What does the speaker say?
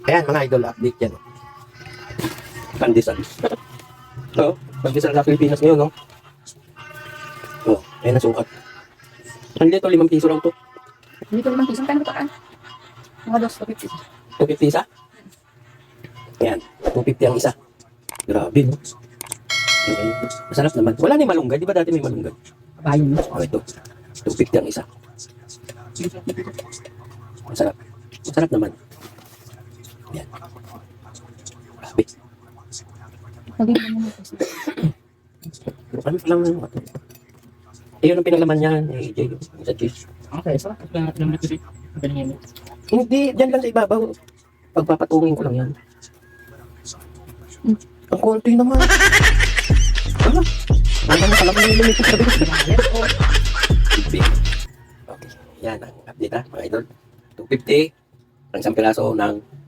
Ayan mga idol, update yan. Pandesal. Oo, pandesal sa Pilipinas ngayon, no? Oo, ayan ang sukat. Ano dito, 5 piso lang to. Dito 5 piso. Kano ito ka? Mga 250. 250 isa? Ayan, 250 ang isa. Grabe, no? Ayan, masarap naman. Wala na yung malunggay. Di ba dati may malunggay? Bayan mo. Oh, ito. 250 ang isa. Masarap. Masarap naman. Ayan. Grabe. Nagiging mo ito. Ano pa lang naman ito? Eh, yun ang pinalaman niyan. Eh, Jay, sa cheese. Okay, so. Hindi, dyan lang sa ibabaw. Pagpapatungin ko lang yan. Ang konti naman. Ano? Ano na pala may lumipot sa bilis. Okay. Yan ang update ha, mga idol. 250 ang isang piraso ng